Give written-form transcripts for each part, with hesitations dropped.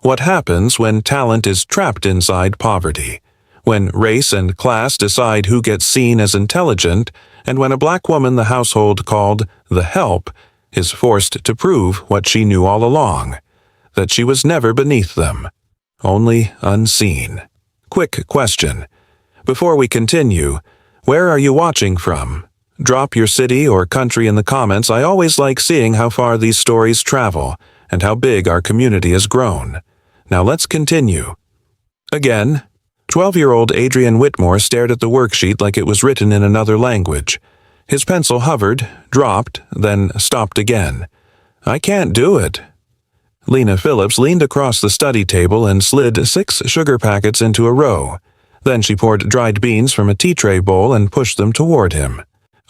What happens when talent is trapped inside poverty? When race and class decide who gets seen as intelligent, and when a black woman the household called the help is forced to prove what she knew all along, that she was never beneath them, only unseen. Quick question. Before we continue, where are you watching from? Drop your city or country in the comments. I always like seeing how far these stories travel and how big our community has grown. Now let's continue. Again, 12-year-old Adrian Whitmore stared at the worksheet like it was written in another language. His pencil hovered, dropped, then stopped again. I can't do it. Lena Phillips leaned across the study table and slid 6 sugar packets into a row. Then she poured dried beans from a tea tray bowl and pushed them toward him.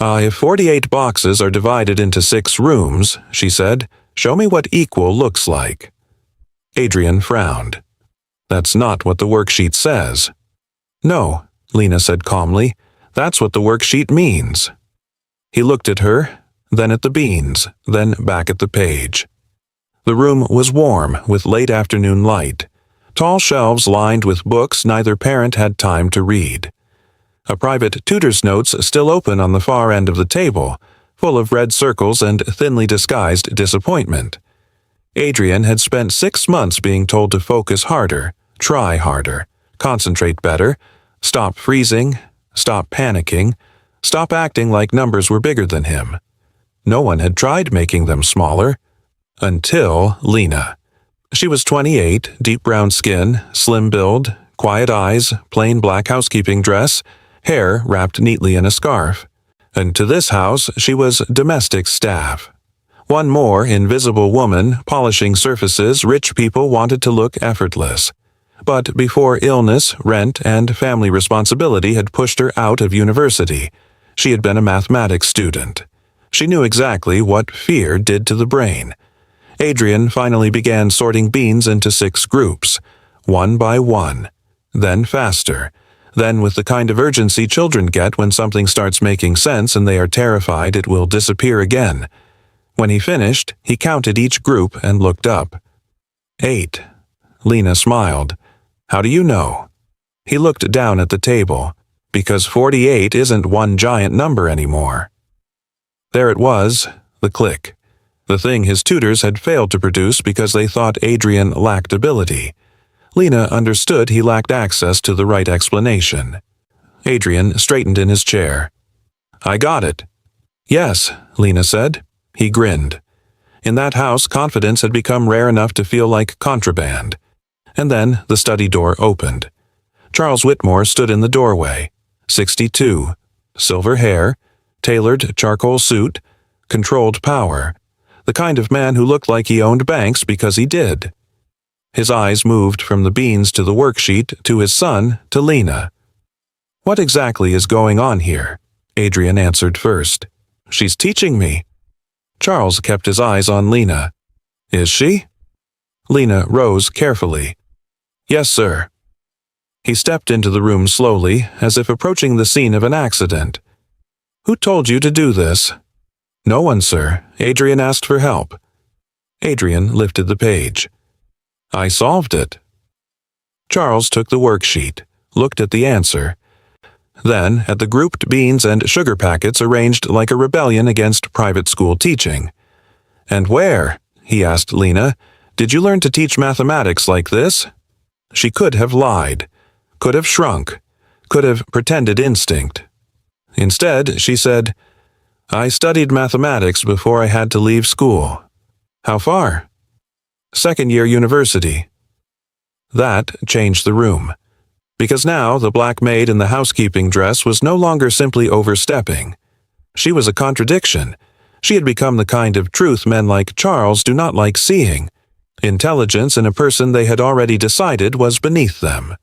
If 48 boxes are divided into 6 rooms, she said, show me what equal looks like. Adrian frowned. That's not what the worksheet says. No, Lena said calmly, that's what the worksheet means. He looked at her, then at the beans, then back at the page. The room was warm with late afternoon light. Tall shelves lined with books neither parent had time to read. A private tutor's notes still open on the far end of the table, full of red circles and thinly disguised disappointment. Adrian had spent 6 months being told to focus harder, try harder, concentrate better, stop freezing, stop panicking, stop acting like numbers were bigger than him. No one had tried making them smaller. Until Lena. She was 28, deep brown skin, slim build, quiet eyes, plain black housekeeping dress, hair wrapped neatly in a scarf. And to this house she was domestic staff. One more invisible woman polishing surfaces rich people wanted to look effortless. But before illness, rent, and family responsibility had pushed her out of university, she had been a mathematics student. She knew exactly what fear did to the brain. Adrian finally began sorting beans into 6 groups, one by one, then faster, then with the kind of urgency children get when something starts making sense and they are terrified it will disappear again. When he finished, he counted each group and looked up. 8. Lena smiled. How do you know? He looked down at the table, because 48 isn't one giant number anymore. There it was, the click. The thing his tutors had failed to produce because they thought Adrian lacked ability. Lena understood he lacked access to the right explanation. Adrian straightened in his chair. I got it. Yes, Lena said. He grinned. In that house, confidence had become rare enough to feel like contraband. And then the study door opened. Charles Whitmore stood in the doorway. 62. Silver hair, tailored charcoal suit, controlled power. The kind of man who looked like he owned banks because he did. His eyes moved from the beans to the worksheet, to his son, to Lena. What exactly is going on here? Adrian answered first. She's teaching me. Charles kept his eyes on Lena. Is she? Lena rose carefully. Yes, sir. He stepped into the room slowly, as if approaching the scene of an accident. Who told you to do this? No one, sir. Adrian asked for help. Adrian lifted the page. I solved it. Charles took the worksheet, looked at the answer, then at the grouped beans and sugar packets arranged like a rebellion against private school teaching. And where, he asked Lena, did you learn to teach mathematics like this? She could have lied, could have shrunk, could have pretended instinct. Instead, she said, I studied mathematics before I had to leave school. How far? 2nd year university. That changed the room, because now the black maid in the housekeeping dress was no longer simply overstepping. She was a contradiction. She had become the kind of truth men like Charles do not like seeing. Intelligence in a person they had already decided was beneath them.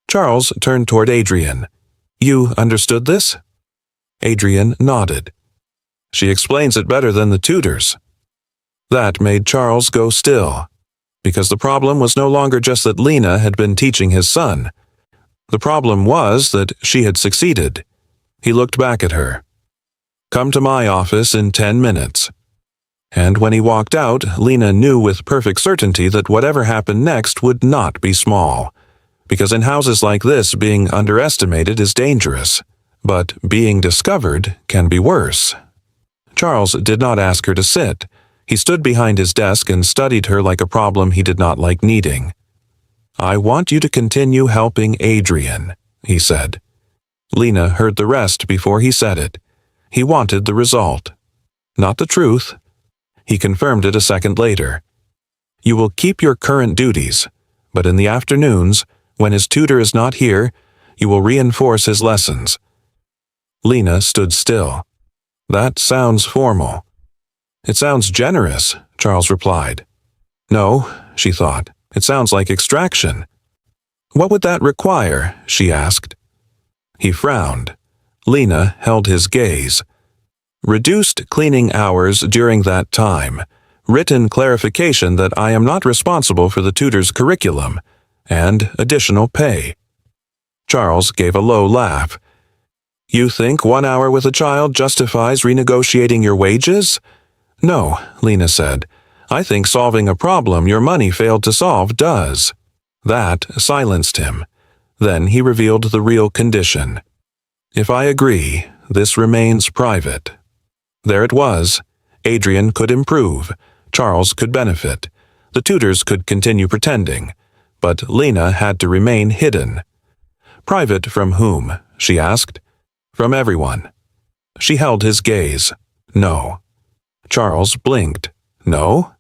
Charles turned toward Adrian. You understood this? Adrian nodded. She explains it better than the tutors. That made Charles go still, because the problem was no longer just that Lena had been teaching his son. The problem was that she had succeeded. He looked back at her. Come to my office in 10 minutes. And when he walked out, Lena knew with perfect certainty that whatever happened next would not be small. Because in houses like this, being underestimated is dangerous, but being discovered can be worse. Charles did not ask her to sit. He stood behind his desk and studied her like a problem he did not like needing. "I want you to continue helping Adrian," he said. Lena heard the rest before he said it. He wanted the result, not the truth. He confirmed it a second later. "You will keep your current duties, but in the afternoons, when his tutor is not here, you will reinforce his lessons." Lena stood still. "That sounds formal." "It sounds generous," Charles replied. "No," she thought, "it sounds like extraction." "What would that require?" she asked. He frowned. Lena held his gaze. "Reduced cleaning hours during that time, written clarification that I am not responsible for the tutor's curriculum, and additional pay." Charles gave a low laugh. "You think 1 hour with a child justifies renegotiating your wages?" "No," Lena said. "I think solving a problem your money failed to solve does." That silenced him. Then he revealed the real condition. "If I agree, this remains private." There it was. Adrian could improve. Charles could benefit. The tutors could continue pretending. But Lena had to remain hidden. "Private from whom?" she asked. "From everyone." She held his gaze. "No." Charles blinked. "No?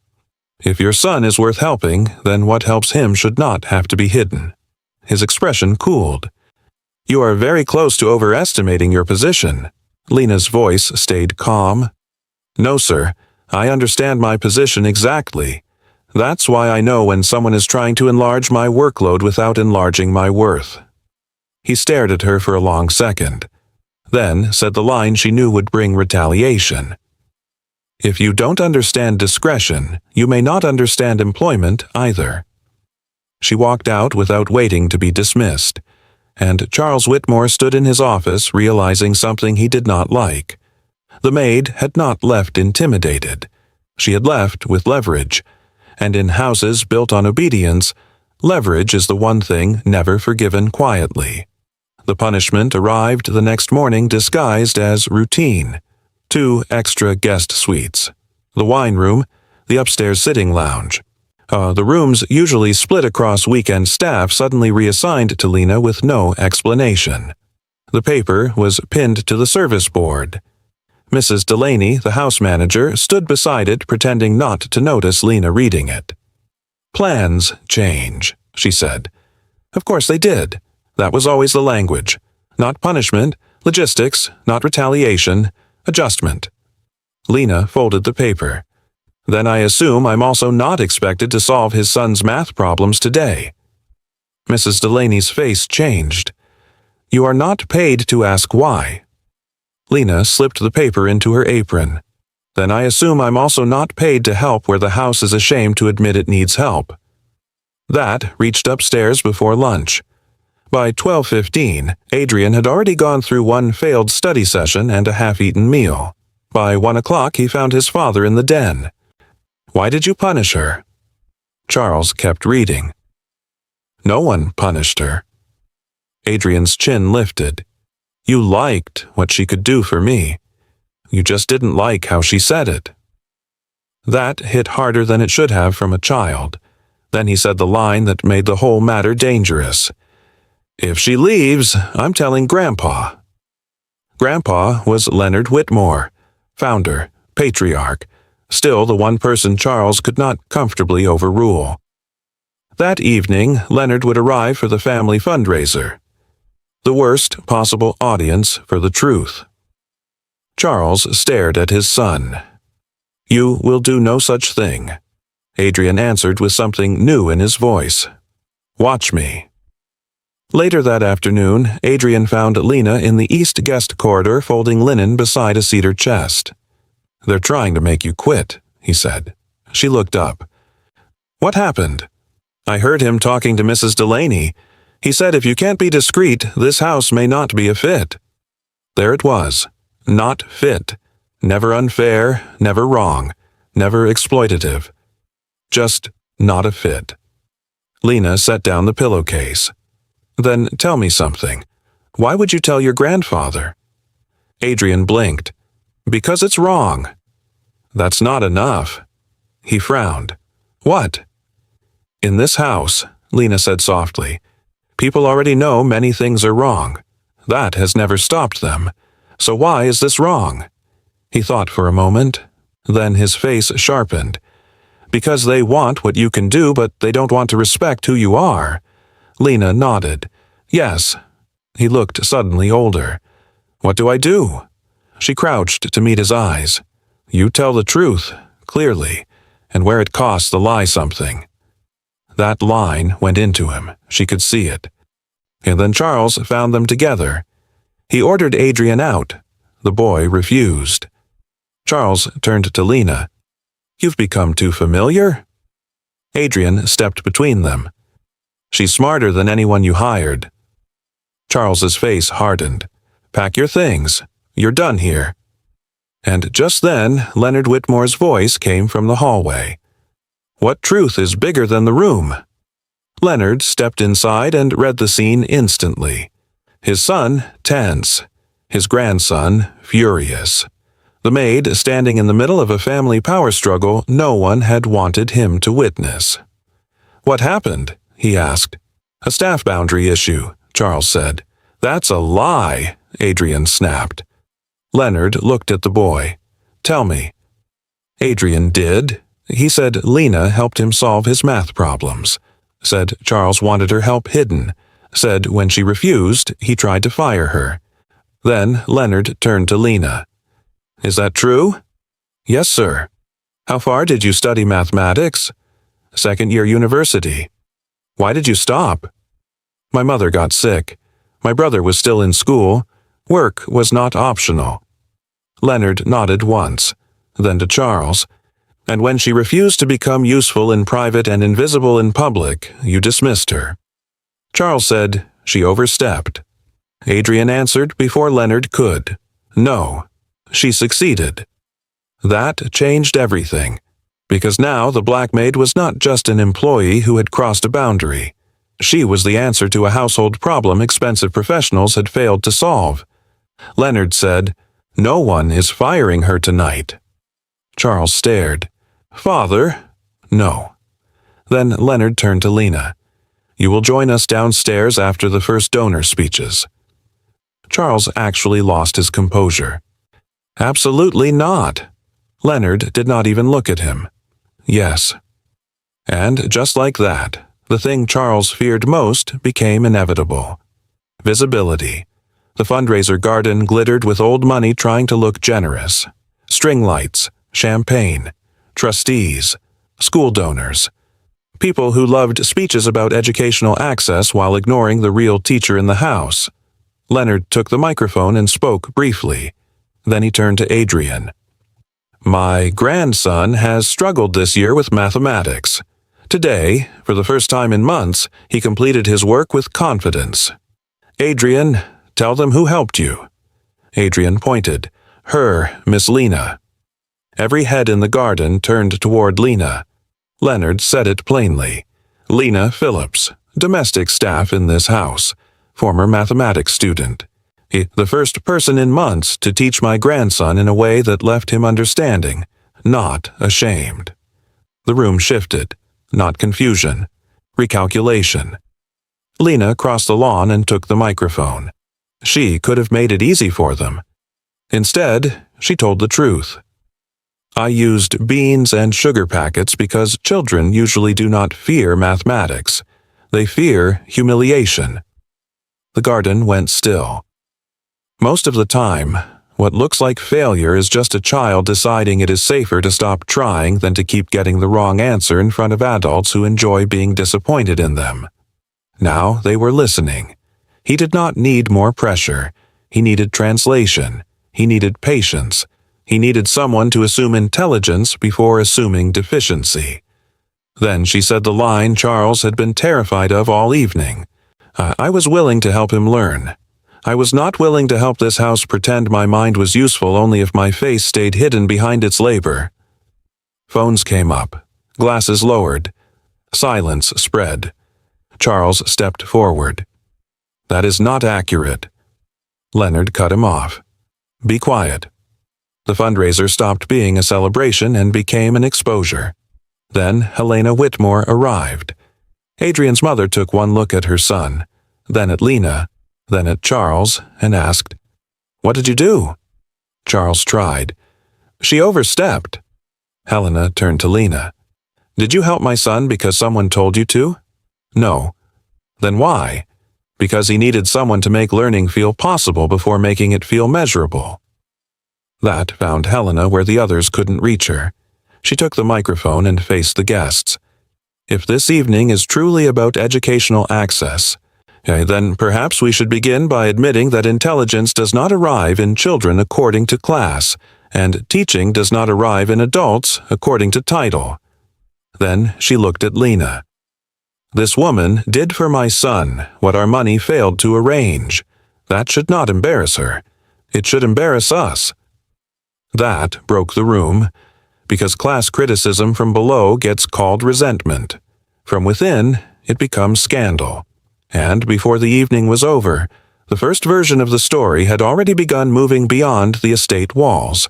If your son is worth helping, then what helps him should not have to be hidden." His expression cooled. "You are very close to overestimating your position." Lena's voice stayed calm. "No, sir. I understand my position exactly. That's why I know when someone is trying to enlarge my workload without enlarging my worth." He stared at her for a long second, then said the line she knew would bring retaliation. "If you don't understand discretion, you may not understand employment either." She walked out without waiting to be dismissed, and Charles Whitmore stood in his office realizing something he did not like. The maid had not left intimidated. She had left with leverage, and in houses built on obedience, leverage is the one thing never forgiven quietly. The punishment arrived the next morning disguised as routine. 2 extra guest suites. The wine room, the upstairs sitting lounge. The rooms usually split across weekend staff suddenly reassigned to Lena with no explanation. The paper was pinned to the service board. Mrs. Delaney, the house manager, stood beside it pretending not to notice Lena reading it. "Plans change," she said. Of course they did. That was always the language. Not punishment, logistics, not retaliation, adjustment. Lena folded the paper. "Then I assume I'm also not expected to solve his son's math problems today." Mrs. Delaney's face changed. "You are not paid to ask why." Lena slipped the paper into her apron. "Then I assume I'm also not paid to help where the house is ashamed to admit it needs help." That reached upstairs before lunch. By 12:15, Adrian had already gone through 1 failed study session and a half-eaten meal. By 1 o'clock he found his father in the den. "Why did you punish her?" Charles kept reading. "No one punished her." Adrian's chin lifted. "You liked what she could do for me. You just didn't like how she said it." That hit harder than it should have from a child. Then he said the line that made the whole matter dangerous. "If she leaves, I'm telling Grandpa." Grandpa was Leonard Whitmore, founder, patriarch, still the one person Charles could not comfortably overrule. That evening, Leonard would arrive for the family fundraiser. The worst possible audience for the truth. Charles stared at his son. "You will do no such thing," Adrian answered with something new in his voice. "Watch me." Later that afternoon, Adrian found Lena in the east guest corridor folding linen beside a cedar chest. "They're trying to make you quit," he said. She looked up. "What happened?" "I heard him talking to Mrs. Delaney. He said if you can't be discreet, this house may not be a fit." There it was. Not fit. Never unfair, never wrong. never exploitative. Just not a fit. Lena set down the pillowcase. Then tell me something. Why would you tell your grandfather? Adrian blinked. Because it's wrong. That's not enough. He frowned. What? In this house, Lena said softly, people already know many things are wrong. That has never stopped them. So why is this wrong? He thought for a moment. Then his face sharpened. Because they want what you can do, but they don't want to respect who you are. Lena nodded. Yes. He looked suddenly older. What do I do? She crouched to meet his eyes. You tell the truth, clearly, and where it costs the lie something. That line went into him. She could see it. And then Charles found them together. He ordered Adrian out. The boy refused. Charles turned to Lena. You've become too familiar? Adrian stepped between them. She's smarter than anyone you hired. Charles's face hardened. Pack your things. You're done here. And just then, Leonard Whitmore's voice came from the hallway. What truth is bigger than the room? Leonard stepped inside and read the scene instantly. His son, tense. His grandson, furious. The maid standing in the middle of a family power struggle no one had wanted him to witness. What happened? He asked. A staff boundary issue, Charles said. That's a lie, Adrian snapped. Leonard looked at the boy. Tell me. Adrian did. He said Lena helped him solve his math problems. Said Charles wanted her help hidden. Said when she refused, he tried to fire her. Then Leonard turned to Lena. Is that true? Yes, sir. How far did you study mathematics? Second-year university. Why did you stop? My mother got sick. My brother was still in school. Work was not optional. Leonard nodded once, then to Charles. And when she refused to become useful in private and invisible in public, you dismissed her. Charles said she overstepped. Adrian answered before Leonard could. No, she succeeded. That changed everything, because now the black maid was not just an employee who had crossed a boundary. She was the answer to a household problem expensive professionals had failed to solve. Leonard said, No one is firing her tonight. Charles stared. Father? No. Then Leonard turned to Lena. You will join us downstairs after the first donor speeches. Charles actually lost his composure. Absolutely not. Leonard did not even look at him. Yes. And just like that, the thing Charles feared most became inevitable. Visibility. The fundraiser garden glittered with old money trying to look generous. String lights, champagne, trustees, school donors. People who loved speeches about educational access while ignoring the real teacher in the house. Leonard took the microphone and spoke briefly. Then he turned to Adrian. My grandson has struggled this year with mathematics. Today, for the first time in months, he completed his work with confidence. Adrian, tell them who helped you. Adrian pointed. Her, Miss Lena. Every head in the garden turned toward Lena. Leonard said it plainly. Lena Phillips, domestic staff in this house, former mathematics student. The first person in months to teach my grandson in a way that left him understanding, not ashamed. The room shifted, not confusion, recalculation. Lena crossed the lawn and took the microphone. She could have made it easy for them. Instead, she told the truth. I used beans and sugar packets because children usually do not fear mathematics. They fear humiliation. The garden went still. Most of the time, what looks like failure is just a child deciding it is safer to stop trying than to keep getting the wrong answer in front of adults who enjoy being disappointed in them. Now they were listening. He did not need more pressure. He needed translation. He needed patience. He needed someone to assume intelligence before assuming deficiency. Then she said the line Charles had been terrified of all evening. I was willing to help him learn. I was not willing to help this house pretend my mind was useful only if my face stayed hidden behind its labor. Phones came up. Glasses lowered. Silence spread. Charles stepped forward. "That is not accurate." Leonard cut him off. "Be quiet." The fundraiser stopped being a celebration and became an exposure. Then Helena Whitmore arrived. Adrian's mother took one look at her son, then at Lena, then at Charles, and asked, "What did you do?" Charles tried. "She overstepped." Helena turned to Lena. "Did you help my son because someone told you to?" "No." "Then why?" "Because he needed someone to make learning feel possible before making it feel measurable." That found Helena where the others couldn't reach her. She took the microphone and faced the guests. "If this evening is truly about educational access, then perhaps we should begin by admitting that intelligence does not arrive in children according to class, and teaching does not arrive in adults according to title." Then she looked at Lena. "This woman did for my son what our money failed to arrange. That should not embarrass her. It should embarrass us." That broke the room, because class criticism from below gets called resentment. From within, it becomes scandal. And before the evening was over, the first version of the story had already begun moving beyond the estate walls.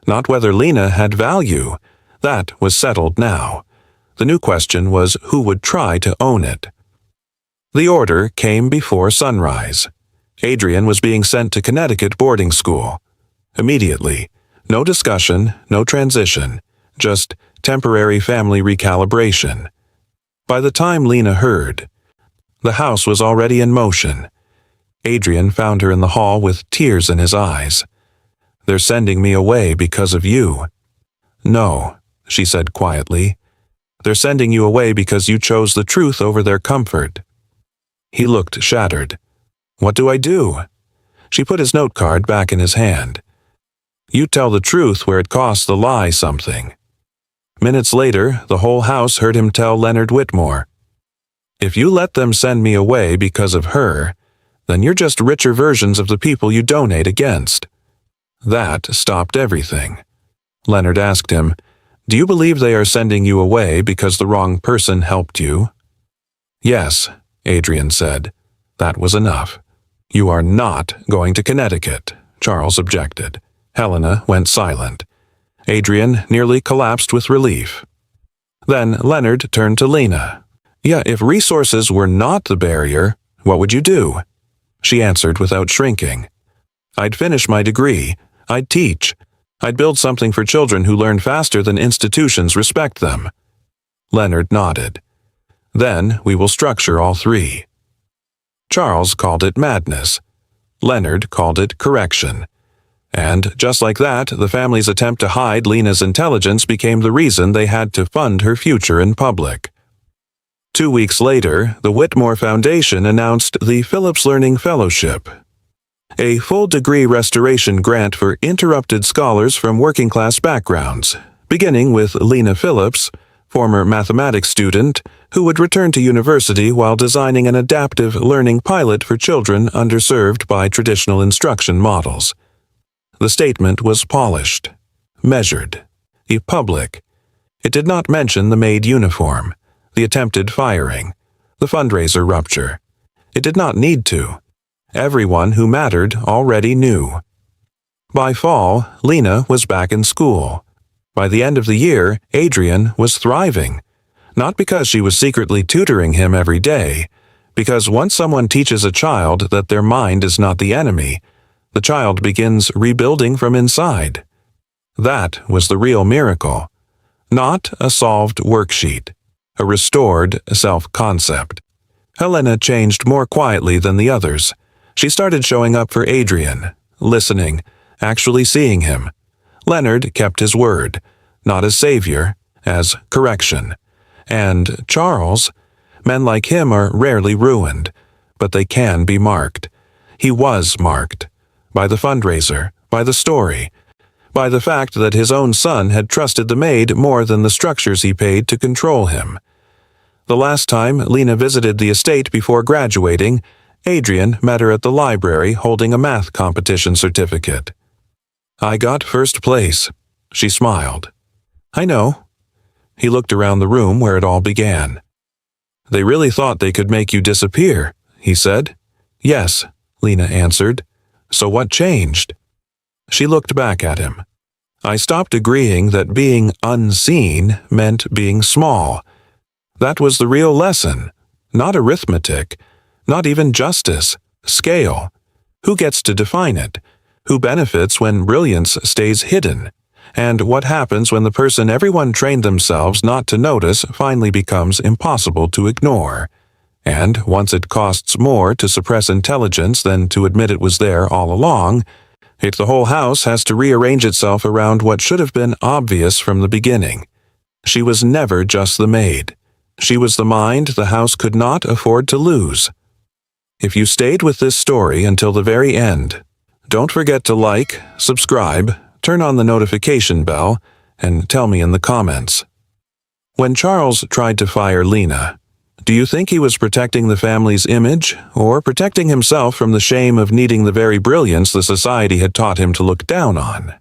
Not whether Lena had value. That was settled now. The new question was who would try to own it. The order came before sunrise. Adrian was being sent to Connecticut boarding school. Immediately. No discussion, no transition, just temporary family recalibration. By the time Lena heard, the house was already in motion. Adrian found her in the hall with tears in his eyes. "They're sending me away because of you." "No," she said quietly. "They're sending you away because you chose the truth over their comfort." He looked shattered. "What do I do?" She put his note card back in his hand. "You tell the truth where it costs the lie something." Minutes later, the whole house heard him tell Leonard Whitmore, "If you let them send me away because of her, then you're just richer versions of the people you donate against." That stopped everything. Leonard asked him, "Do you believe they are sending you away because the wrong person helped you?" "Yes," Adrian said. That was enough. "You are not going to Connecticut," Charles objected. Helena went silent. Adrian nearly collapsed with relief. Then Leonard turned to Lena. "Yeah, if resources were not the barrier, what would you do?" She answered without shrinking. "I'd finish my degree. I'd teach. I'd build something for children who learn faster than institutions respect them." Leonard nodded. "Then we will structure all three." Charles called it madness. Leonard called it correction. And just like that, the family's attempt to hide Lena's intelligence became the reason they had to fund her future in public. 2 weeks later, the Whitmore Foundation announced the Phillips Learning Fellowship, a full-degree restoration grant for interrupted scholars from working-class backgrounds, beginning with Lena Phillips, former mathematics student, who would return to university while designing an adaptive learning pilot for children underserved by traditional instruction models. The statement was polished, measured, public. It did not mention the Maid uniform, the attempted firing, the fundraiser rupture. It did not need to. Everyone who mattered already knew. By fall, Lena was back in school. By the end of the year, Adrian was thriving. Not because she was secretly tutoring him every day, because once someone teaches a child that their mind is not the enemy, the child begins rebuilding from inside. That was the real miracle. Not a solved worksheet, a restored self-concept. Helena changed more quietly than the others. She started showing up for Adrian, listening, actually seeing him. Leonard kept his word, not as savior, as correction. And Charles, men like him are rarely ruined, but they can be marked. He was marked. By the fundraiser, by the story, by the fact that his own son had trusted the maid more than the structures he paid to control him. The last time Lena visited the estate before graduating, Adrian met her at the library holding a math competition certificate. "I got first place," she smiled. "I know," He looked around the room where it all began. "They really thought they could make you disappear," he said. "Yes," Lena answered. "So what changed?" She looked back at him. "I stopped agreeing that being unseen meant being small. That was the real lesson. Not arithmetic, not even justice, scale. Who gets to define it? Who benefits when brilliance stays hidden? And what happens when the person everyone trained themselves not to notice finally becomes impossible to ignore? And once it costs more to suppress intelligence than to admit it was there all along, the whole house has to rearrange itself around what should have been obvious from the beginning. She was never just the maid. She was the mind the house could not afford to lose. If you stayed with this story until the very end, don't forget to like, subscribe, turn on the notification bell, and tell me in the comments. When Charles tried to fire Lena, do you think he was protecting the family's image, or protecting himself from the shame of needing the very brilliance the society had taught him to look down on?